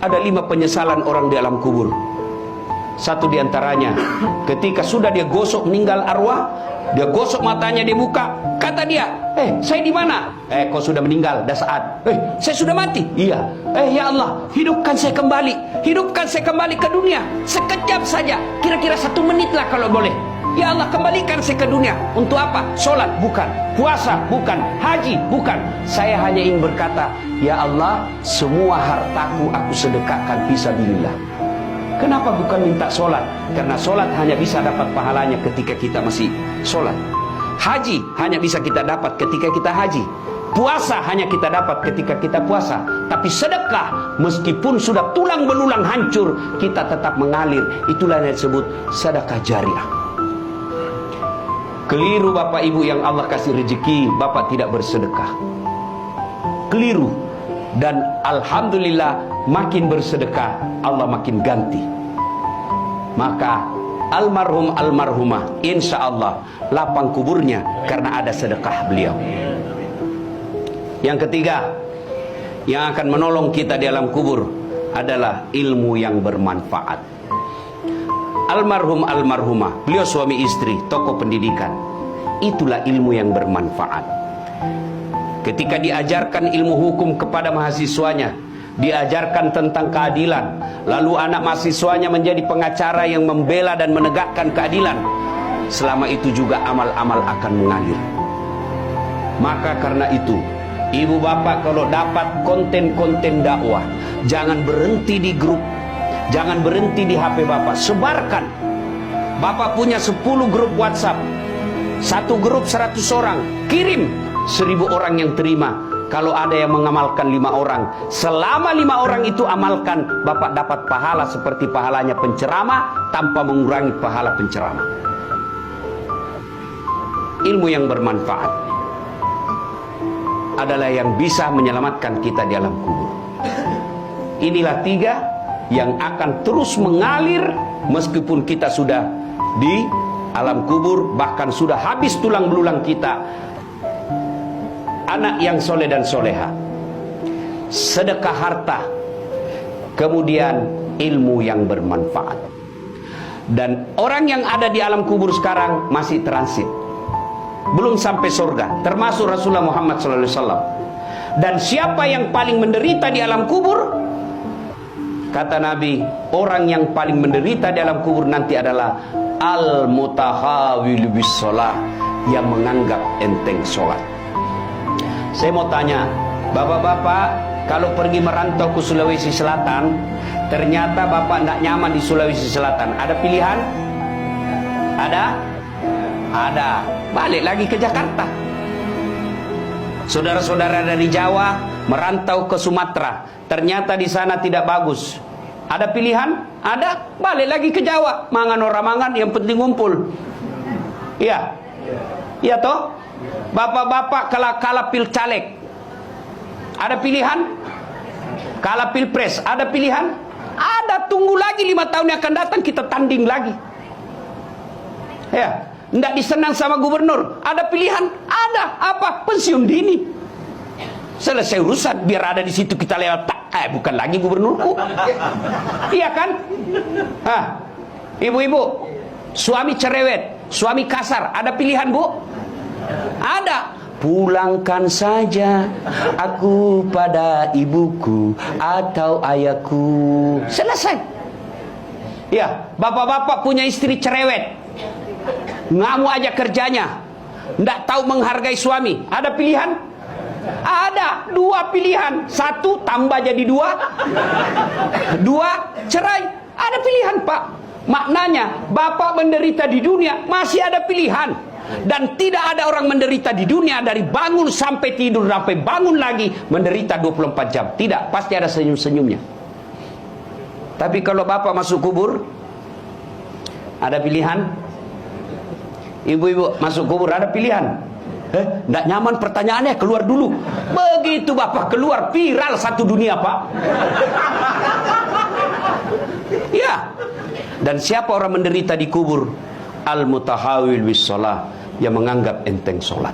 Ada 5 penyesalan orang di alam kubur. Satu diantaranya, ketika sudah dia gosok meninggal arwah, dia gosok matanya, dia buka, kata dia, saya di mana? Kau sudah meninggal, dah saat. Saya sudah mati. Iya. Ya Allah, hidupkan saya kembali ke dunia, sekejap saja, kira-kira 1 menit lah kalau boleh. Ya Allah, kembalikan saya ke dunia. Untuk apa? Sholat? Bukan. Puasa? Bukan. Haji? Bukan. Saya hanya ingin berkata, ya Allah, semua hartaku aku sedekahkan fisabilillah. Kenapa bukan minta sholat? Karena sholat hanya bisa dapat pahalanya ketika kita masih sholat. Haji hanya bisa kita dapat ketika kita haji. Puasa hanya kita dapat ketika kita puasa. Tapi sedekah, meskipun sudah tulang belulang hancur, kita tetap mengalir. Itulah yang disebut sedekah jariah. Keliru Bapak Ibu yang Allah kasih rezeki, Bapak tidak bersedekah. Keliru. Dan alhamdulillah, makin bersedekah, Allah makin ganti. Maka almarhum almarhumah, insya Allah lapang kuburnya karena ada sedekah beliau. Yang ketiga, yang akan menolong kita di alam kubur adalah ilmu yang bermanfaat. Almarhum almarhumah, beliau suami istri, tokoh pendidikan. Itulah ilmu yang bermanfaat. Ketika diajarkan ilmu hukum kepada mahasiswanya, diajarkan tentang keadilan, lalu anak mahasiswanya menjadi pengacara yang membela dan menegakkan keadilan, selama itu juga amal-amal akan mengalir. Maka karena itu, ibu bapak kalau dapat konten-konten dakwah, jangan berhenti di grup, jangan berhenti di HP bapak, sebarkan. Bapak punya 10 grup WhatsApp, satu grup 100 orang, kirim, 1000 orang yang terima. Kalau ada yang mengamalkan 5 orang, selama 5 orang itu amalkan, Bapak dapat pahala seperti pahalanya penceramah tanpa mengurangi pahala penceramah. Ilmu yang bermanfaat adalah yang bisa menyelamatkan kita di alam kubur. Inilah 3 yang akan terus mengalir meskipun kita sudah di alam kubur, bahkan sudah habis tulang belulang kita. Anak yang soleh dan soleha, sedekah harta, kemudian ilmu yang bermanfaat. Dan orang yang ada di alam kubur sekarang masih transit, belum sampai surga, termasuk Rasulullah Muhammad SAW. Dan siapa yang paling menderita di alam kubur? Kata Nabi, orang yang paling menderita di alam kubur nanti adalah al-mutahawil bis sholah, yang menganggap enteng sholat. Saya mau tanya, bapak-bapak, kalau pergi merantau ke Sulawesi Selatan, ternyata bapak tidak nyaman di Sulawesi Selatan, ada pilihan? Ada? Ada. Balik lagi ke Jakarta. Saudara-saudara dari Jawa merantau ke Sumatera, ternyata di sana tidak bagus. Ada pilihan? Ada. Balik lagi ke Jawa. Mangan orang mangan, yang penting ngumpul. Iya. Iya toh? Bapak-bapak kalah pil caleg, ada pilihan? Kalah pilpres, ada pilihan? Ada. Tunggu lagi 5 tahun yang akan datang, kita tanding lagi. Ya, tidak disenang sama gubernur, ada pilihan? Ada. Apa? Pensiun dini. Selesai urusan, biar ada di situ kita lewat. Bukan lagi gubernurku. Iya kan? Ibu-ibu, suami cerewet, suami kasar, ada pilihan bu? Ada. Pulangkan saja aku pada ibuku atau ayahku. Selesai. Ya, bapak-bapak punya istri cerewet, ngamuk aja kerjanya, nggak tahu menghargai suami. Ada pilihan? Ada. 2 pilihan. 1 tambah jadi 2. 2 cerai. Ada pilihan pak. Maknanya bapak menderita di dunia masih ada pilihan. Dan tidak ada orang menderita di dunia dari bangun sampai tidur sampai bangun lagi menderita 24 jam. Tidak, pasti ada senyum-senyumnya. Tapi kalau bapak masuk kubur, ada pilihan? Ibu-ibu masuk kubur, ada pilihan? Nggak nyaman pertanyaannya, keluar dulu. Begitu bapak keluar, viral satu dunia pak. Ya. Dan siapa orang menderita di kubur? Al-mutahawil bis sholah, yang menganggap enteng sholat.